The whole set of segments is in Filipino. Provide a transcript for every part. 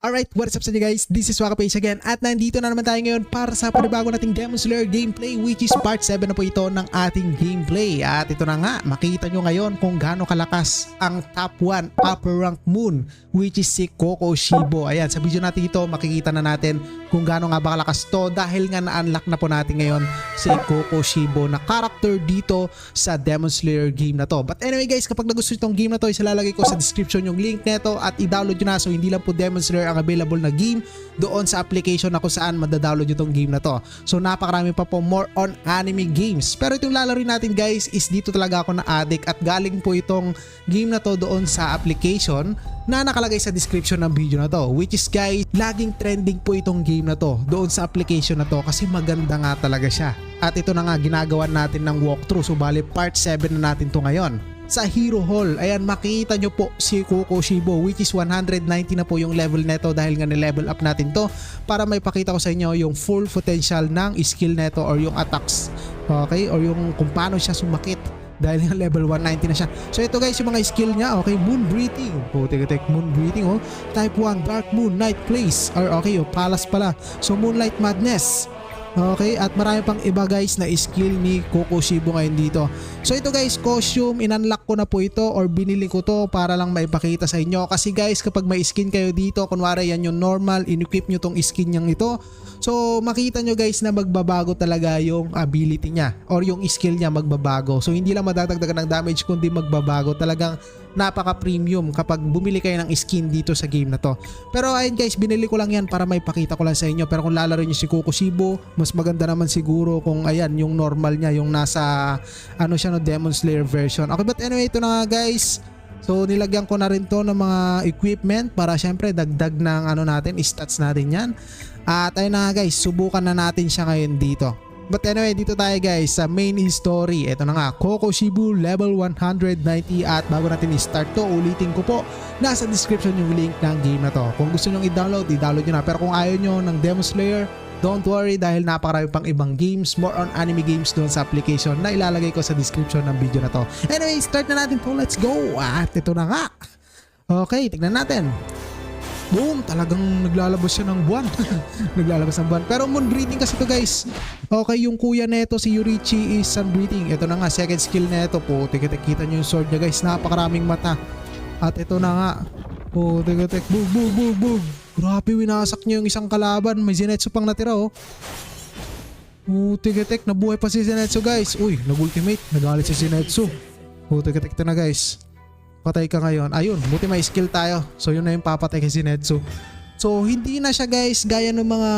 Alright, what's up sa inyo guys? This is Waka Page again at nandito na naman tayo ngayon para sa panibago nating Demon Slayer gameplay, which is part 7 na po ito ng ating gameplay. At ito na nga, makita nyo ngayon kung gaano kalakas ang top 1 upper rank moon, which is si Kokoshibo. Ayan, sa video natin ito makikita na natin kung gaano nga ba kalakas to dahil nga na-unlock na po natin ngayon si Kokoshibo na character dito sa Demon Slayer game na to. But anyway guys, kapag nagustuhan itong game na to, isalalagay ko sa description yung link neto at i-download nyo na. So hindi lang po Demon Slayer ang available na game doon sa application na kung saan madadownload yung game na to. So napakarami pa po more on anime games. Pero itong lalaroin natin guys is dito talaga ako na-addict at galing po itong game na to doon sa application na nakalagay sa description ng video na to, which is guys, laging trending po itong game na to doon sa application na to kasi maganda nga talaga siya. At ito na nga ginagawa natin ng walkthrough, so bali part 7 na natin to ngayon. Sa Hero Hall, ayan makita nyo po si Kokoshibo, which is 190 na po yung level neto dahil nga ni-level up natin to para may pakita ko sa inyo yung full potential ng skill neto or yung attacks, okay, or yung kung paano siya sumakit dahil nga level 190 na siya. So ito guys yung mga skill niya, okay, Moon Breathing, Moon Breathing, Type 1 Dark Moon Night Place, or okay, Palace pala, so Moonlight Madness. Okay, at marami pang iba guys na skill ni Kokoshibo ngayon dito. So ito guys, costume, in-unlock ko na po ito or binili ko to para lang maipakita sa inyo. Kasi guys, kapag may skin kayo dito, kunwari yan yung normal, in-equip nyo tong skin niyang ito. So makita nyo guys na magbabago talaga yung ability niya or yung skill niya magbabago. So hindi lang madadagdagan ng damage kundi magbabago. Talagang napaka premium kapag bumili kayo ng skin dito sa game na to. Pero ayun guys, binili ko lang yan para may pakita ko lang sa inyo. Pero kung lalaro nyo si Kokoshibo, mas maganda naman siguro kung ayan yung normal niya, yung nasa ano siya no, Demon Slayer version. Okay, but anyway, ito na nga guys. So nilagyan ko na rin to ng mga equipment para syempre dagdag ng ano natin, stats natin yan. At ayun na nga guys, subukan na natin siya ngayon dito. But anyway, dito tayo guys sa main history. Ito na nga, Kokoshibo level 190. At bago natin i-start to, ulitin ko po, nasa description yung link ng game na to. Kung gusto nyo i-download, i-download nyo na. Pero kung ayaw nyo ng Demon Slayer, don't worry dahil napakarami pang ibang games, more on anime games doon sa application na ilalagay ko sa description ng video na to. Anyway, start na natin po. Let's go! At ito na nga. Okay, tignan natin. Boom! Talagang naglalabas siya ng buwan. Naglalabas ng buwan. Pero moon breathing kasi to guys. Okay, yung kuya neto si Yurichi is sun breathing. Ito na nga, second skill neto po. Kita nyo yung sword niya guys. Napakaraming mata. At ito na nga. Oh, tek. Boom. Grabe, winasak niya yung isang kalaban. May Zenitsu pang natira oh. Oh, tek. Nabuhay pa si Zenitsu guys. Uy, nag-ultimate. Nagalit si Zenitsu. Oh, tek. Ito na guys. Patay ka ngayon. Ayun, buti may skill tayo. So yun na yung papatay kay Zenitsu. So hindi na siya guys gaya ng mga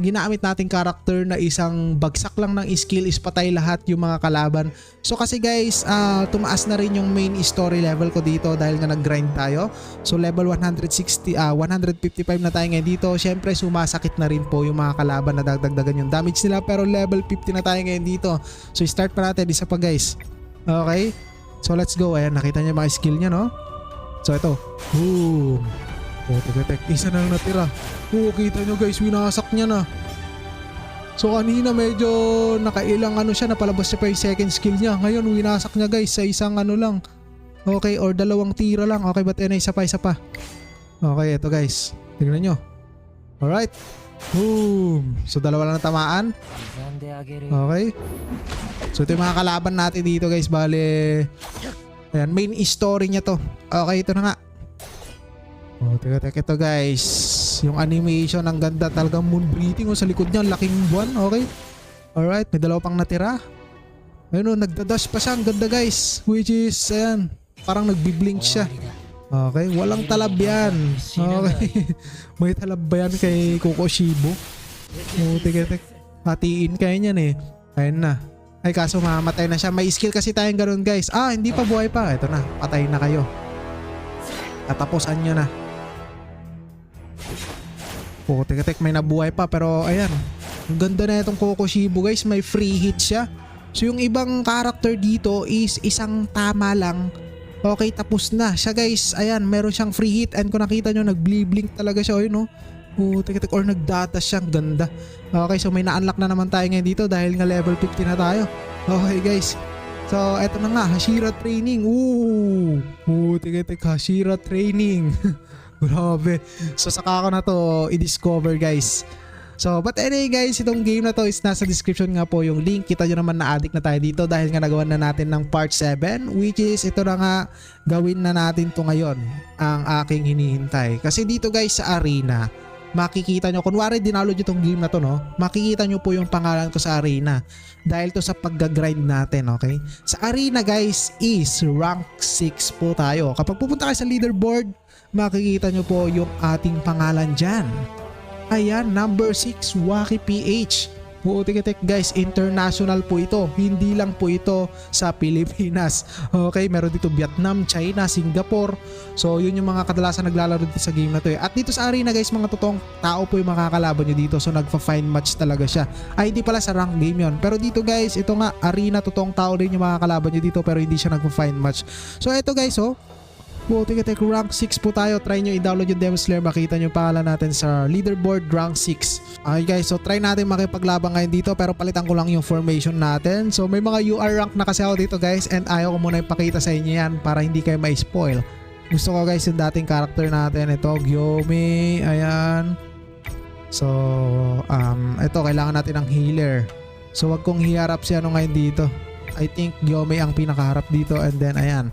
ginamit nating character na isang bagsak lang ng skill is patay lahat yung mga kalaban. So kasi guys, tumaas na rin yung main story level ko dito dahil nga nag-grind tayo. So level 155 na tayo ngayon dito. Syempre sumasakit na rin po yung mga kalaban na dagdagan yung damage nila. Pero level 50 na tayo ngayon dito. So start pa natin, isa pa guys. Okay, so let's go. Ayan, nakita niyo yung mga skill niya no. So ito, boom. Oh, tek. Isa na lang natira. Oh, kita nyo guys, winasak niya na. So kanina medyo nakailang ano siya, napalabas siya pa yung second skill niya. Ngayon winasak niya guys sa isang ano lang. Okay, or dalawang tira lang. Okay, but isa pa. Okay, ito guys, tignan nyo. Alright, boom. So dalawa lang tamaan. Okay, so ito yung mga kalaban natin dito guys. Bale, ayan, main story niya to. Okay, ito na nga. Oh, tek ito guys. Yung animation ang ganda talagang moon breathing sa likod niya, laking buwan. Okay. Alright, may dalawa pang natira. Ayun nagdadash pa siya, ang ganda guys. Which is ayan, parang nagbi-blink siya. Okay, walang talab yan. Okay. May talab ba yan kay Kokoshibo? Oh, tek. Hatiin kayo niyan eh. Ayun na. Ay kaso mamatay na siya. May skill kasi tayong ganoon guys. Hindi pa buhay pa. Ito na, patay na kayo. Tatapusan nyo na. Oh, tek, may nabuhay pa pero ayan. Ang ganda na itong Kokoshibo guys, may free hit siya. So yung ibang character dito is isang tama lang. Okay, tapos na siya guys. Ayan, meron siyang free hit and kung nakita nyo, nag-blink talaga siya. Ayun, no? Oh, tek, or nagdatas siya. Ang ganda. Okay, so may na-unlock na naman tayo ngayon dito dahil nga level 50 na tayo. Okay guys. So eto na nga, Hashira training. Tek, Hashira training. Grabe. So saka ko na to i-discover guys. So but anyway guys, itong game na to is nasa description nga po yung link. Kita nyo naman na addict na tayo dito dahil nga nagawa na natin ng part 7, which is ito na nga, gawin na natin to ngayon ang aking hinihintay. Kasi dito guys sa arena, makikita nyo, kunwari dinalo nyo tong game na to, no, makikita nyo po yung pangalan ko sa arena dahil to sa pagga-grind natin, okay? Sa arena guys is rank 6 po tayo. Kapag pupunta kayo sa leaderboard, makikita nyo po yung ating pangalan dyan. Ayan, number 6, Waki PH. Putik-tik guys, international po ito. Hindi lang po ito sa Pilipinas. Okay, meron dito Vietnam, China, Singapore. So yun yung mga kadalasan naglalaro dito sa game na to eh. At dito sa arena guys, mga totoong tao po yung makakalaban nyo dito. So nagfa-fine match talaga siya. Ay hindi pala sa rank game yun. Pero dito guys, ito nga arena, totoong tao din yung makakalaban nyo dito. Pero hindi siya nagfa-fine match. So ito guys, oh, putik-tik, rank 6 po tayo. Try nyo i-download yung Demon Slayer. Makita nyo yung pangalan natin sa leaderboard, rank 6. Okay guys, so try natin makipaglabang ngayon dito, pero palitan ko lang yung formation natin. So may mga UR rank na kasi ako dito guys, and ayaw ko muna ipakita sa inyo yan para hindi kayo ma-spoil. Gusto ko guys yung dating character natin. Ito, Gyome. Ayan. So ito, kailangan natin ng healer. So wag kong hiharap si ano ngayon dito. I think Gyome ang pinakaharap dito, and then ayan.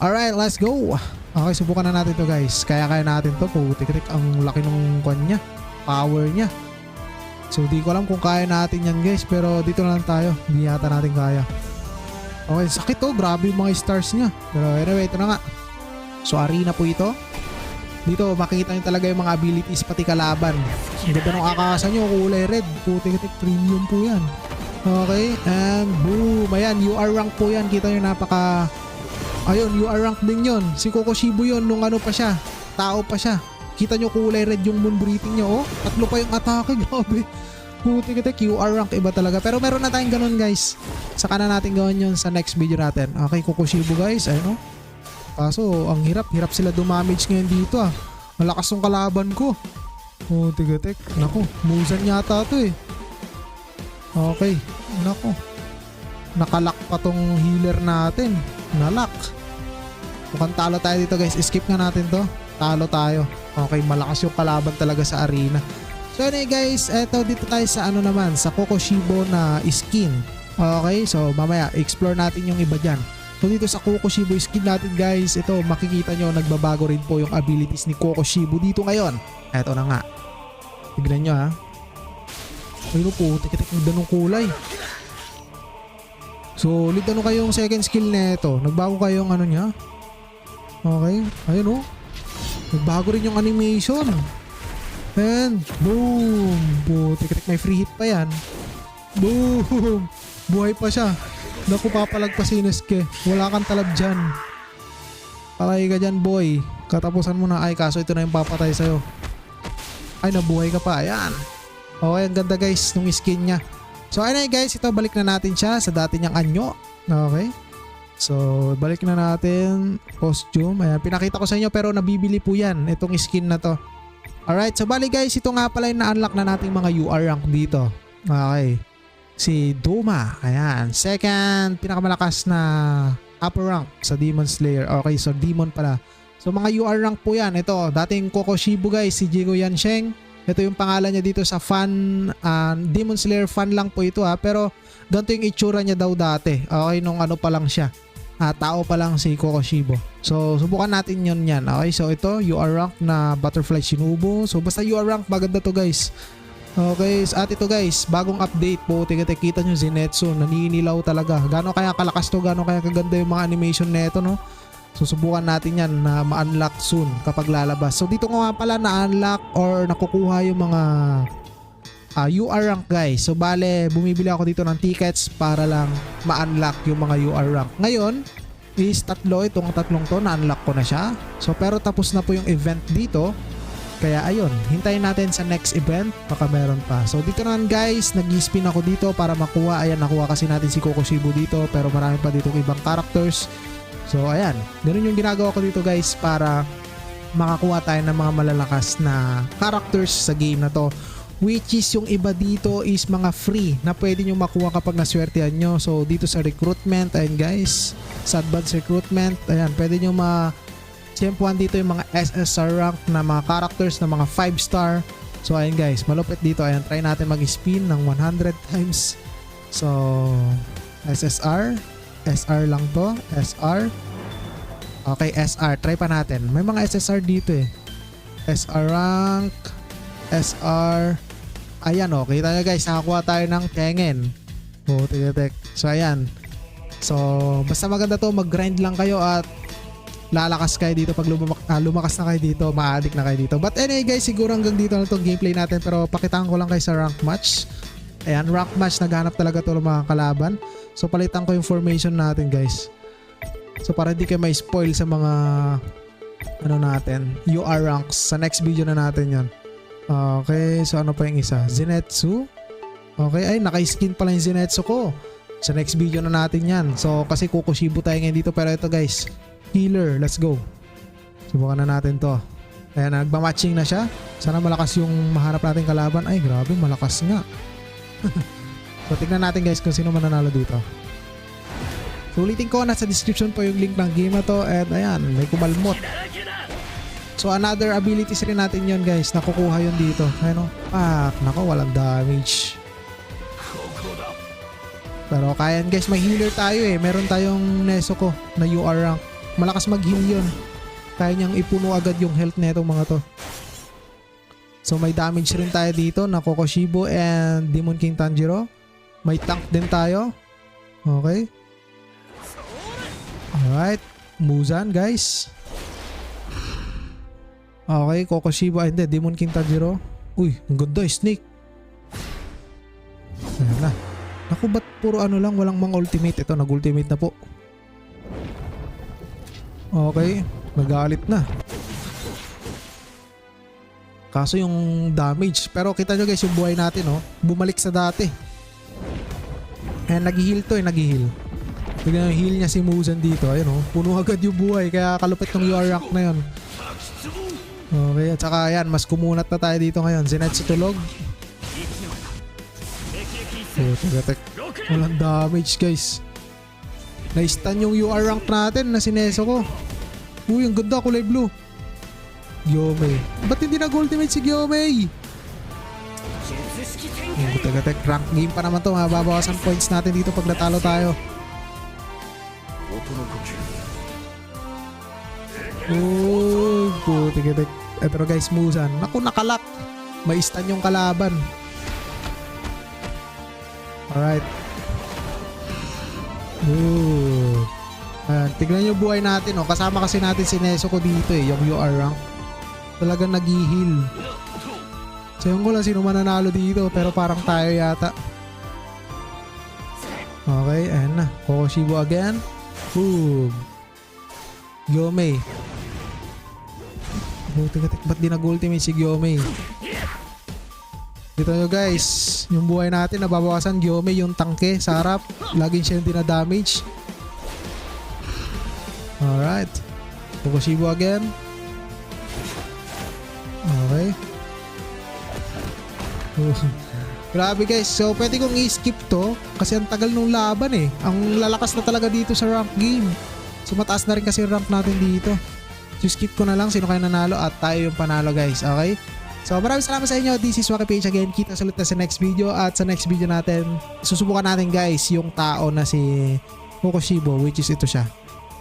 Alright, let's go. Okay, subukan na natin to guys. Kaya natin to. Putik-tik, ang laki ng kanya, power niya. So di ko alam kung kaya natin yan guys, pero dito na lang tayo. Hindi yata natin kaya. Okay, sakit to. Grabe yung mga stars niya. Pero anyway, ito na nga. So arena po ito. Dito makikita nyo talaga yung mga abilities pati kalaban. Ang ganda ng akasa nyo, kulay red. Putik-tik, premium po yan. Okay, and boom. Ayan, UR rank po yan. Kita nyo napaka... Ayun, UR rank din yun. Si Kokoshibo yun nung ano pa siya. Tao pa siya. Kita nyo kulay red yung moon breathing nyo. Oh, tatlo pa yung atake. Grabe. Putik-tik, UR rank iba talaga. Pero meron na tayong ganun guys. Saka na natin gawin yun sa next video natin. Okay, Kokoshibo guys. Ayun, oh. Kaso, ang hirap. Hirap sila dumamage ngayon dito ah. Malakas yung kalaban ko. Putik-tik. Naku, musan yata to eh. Okay. Naku. Nakalak pa tong healer natin. Nalak. Mukhang talo tayo dito guys. Skip nga natin to. Talo tayo. Okay, malakas yung kalaban talaga sa arena. So anyway guys, eto dito tayo sa ano naman, sa Kokoshibo na skin. Okay, so mamaya explore natin yung iba dyan. So dito sa Kokoshibo skin natin guys, ito makikita nyo nagbabago rin po yung abilities ni Kokoshibo dito ngayon. Eto na nga. Tignan nyo ha. Ayun po, tikitik ng ganong kulay. So, ulit ano kayong second skill nito? Nagbago kayong ano niya? Okay. Ayun oh. Nagbago rin yung animation. And boom. Putik-tik, may free hit pa yan. Boom. Buhay pa siya. Naku, papalagpasin Inosuke. Wala kang talab dyan. Patay ka dyan boy. Katapusan mo na. Ay, kaso ito na yung papatay sa'yo. Ay, nabuhay ka pa. Ayan. Okay, ang ganda guys nung skin niya. So anyway guys, ito balik na natin siya sa dati niyang anyo. Okay. So balik na natin costume. Ayan, pinakita ko sa inyo pero nabibili po yan. Itong skin na to. Alright, so balik guys, ito nga pala yung na-unlock na nating mga UR rank dito. Okay. Si Doma. Ayan, second pinakamalakas na upper rank sa Demon Slayer. Okay, so Demon pala. So mga UR rank po yan. Ito, dating Kokoshibo guys, si Jigo Yansheng. Ito yung pangalan niya dito sa fan, Demon Slayer fan lang po ito ha. Pero ganito yung itsura niya daw dati. Okay, nung ano pa lang siya. Tao pa lang si Kokoshibo. So subukan natin yun yan. Okay, so ito UR rank na Butterfly Shinobu. So basta UR rank, maganda to guys. Okay, at ito guys, bagong update po. Kita nyo Zenitsu, naninilaw talaga. Gano'n kaya kalakas to, gano'n kaya kaganda yung mga animation neto, no? Susubukan natin yan na ma-unlock soon kapag lalabas. So dito nga pala na-unlock or nakukuha yung mga UR rank guys. So bale, bumibili ako dito ng tickets para lang ma-unlock yung mga UR rank. Ngayon is tatlo, itong tatlong to na-unlock ko na siya. So pero tapos na po yung event dito. Kaya ayun, hintayin natin sa next event, baka meron pa. So dito naman guys, nag-spin ako dito para makuha. Ayan, nakuha kasi natin si Kokoshibo dito, pero marami pa dito ibang characters. So ayan, ganun yung ginagawa ko dito guys para makakuha tayo ng mga malalakas na characters sa game na to. Which is yung iba dito is mga free na pwede nyo makuha kapag naswertehan nyo. So dito sa recruitment, ayan guys, sa advanced recruitment, ayan, pwede nyo tiyempuhan dito yung mga SSR rank na mga characters na mga 5 star. So ayun guys, malupit dito. Ayan, try natin mag-spin ng 100 times. So SSR, SR lang to, SR. Okay, SR, try pa natin. May mga SSR dito eh. SR rank, SR. Ayan o, kita nyo guys, nakakuha tayo ng Tengen. Oh, tek. So ayan. So basta maganda to, mag-grind lang kayo at lalakas kayo dito pag lumakas na kayo dito, ma-addict na kayo dito. But anyway guys, siguro hanggang dito na itong gameplay natin, pero pakitaan ko lang kayo sa rank match. Ayan, rank match, naghanap talaga ito ng mga kalaban. So palitan ko yung formation natin guys. So para hindi kayo may spoil sa mga ano natin, UR ranks. Sa next video na natin yan. Okay, so ano pa yung isa? Zenitsu. Okay, ay naka-skin pala yung Zenitsu ko. Sa next video na natin yan. So kasi Kukushibo tayo ngayon dito, pero ito guys, healer, let's go. Subukan na natin to. Ayan, nagmamatching na siya. Sana malakas yung mahanap natin kalaban. Ay grabe, malakas nga. So tignan natin guys kung sino mananalo dito. So ulitin ko, nasa description po yung link ng game na to. And ayan, may kumalmot. So another abilities rin natin yun guys, nakukuha yun dito. Ayun o, nako, walang damage. Pero kaya guys, may healer tayo eh. Meron tayong Nezuko na UR rank. Malakas mag-heal yun. Kaya niyang ipuno agad yung health na itong mga to. So may damage rin tayo dito na Kukushibo and Demon King Tanjiro. May tank din tayo. Okay. Alright. Muzan guys. Okay, Kukushibo. Ay hindi, Demon King Tanjiro. Uy, ang ganda, snake. Ayan na. Naku, ba't puro ano lang, walang mga ultimate? Ito, nag-ultimate na po. Okay, nagalit na. Kaso yung damage. Pero kita nyo guys, yung buhay natin oh, bumalik sa dati. Ayan, nag-heal to eh, nag-heal. Tignan yung heal niya si Muzan dito. Ayan oh, puno agad yung buhay. Kaya kalupit ng UR rank na yun. Okay, at saka ayan, mas kumunat na tayo dito ngayon. Zenitsu tulog. Oh, tek. Walang damage guys. Na-stun yung UR rank natin na si Nezuko. Uy, ang ganda, kulay blue. Gyomei. Ba't hindi nag-ultimate si Gyomei? Oh, tek. Rank game pa naman to. Mababawasan points natin dito pag natalo tayo. Oh, tek. Pero guys, Muzan. Naku, nakalak. May stun yung kalaban. Alright. Ooh. Tignan nyo buhay natin oh. Kasama kasi natin si Nezuko dito eh, yung UR rank. Talagang nag-heal. So yung ko lang sino mananalo dito, pero parang tayo yata. Okay, ayan na. Kukushibo again. Boom. Gyomei. Oh, tek. Ba't di nag-ultimate si Gyomei? Dito nyo guys, yung buhay natin nababawasan. Gyomei yung tangke sa harap. Laging siya yung dinadamage. Alright. Kukushibo again. Okay. Grabe guys. So pwede kong i-skip to kasi ang tagal nung laban eh. Ang lalakas na talaga dito sa rank game. So mataas na rin kasi rank natin dito. So skip ko na lang sino kayo nanalo at tayo yung panalo guys. Okay. So maraming salamat sa inyo. This is Wakipage again. Kita ulit na sa next video. At sa next video natin, susubukan natin guys yung tao na si Kukushibo, which is ito siya.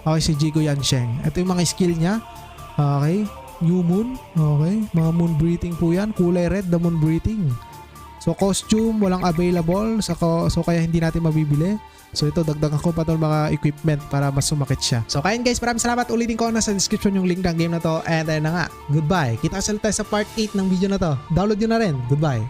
Okay, si Jigo Yansheng. Ito yung mga skill niya. Okay. New Moon. Okay. Mga moon breathing po yan. Kulay red, the moon breathing. So costume, walang available. So kaya hindi natin mabibili. So ito, dagdagan ko pa itong mga equipment para mas sumakit siya. So kayan guys, maraming salamat. Ulitin ko nasa description yung link ng game na to. And ayun na nga. Goodbye. Kita ulit tayo sa part 8 ng video na to. Download nyo na rin. Goodbye.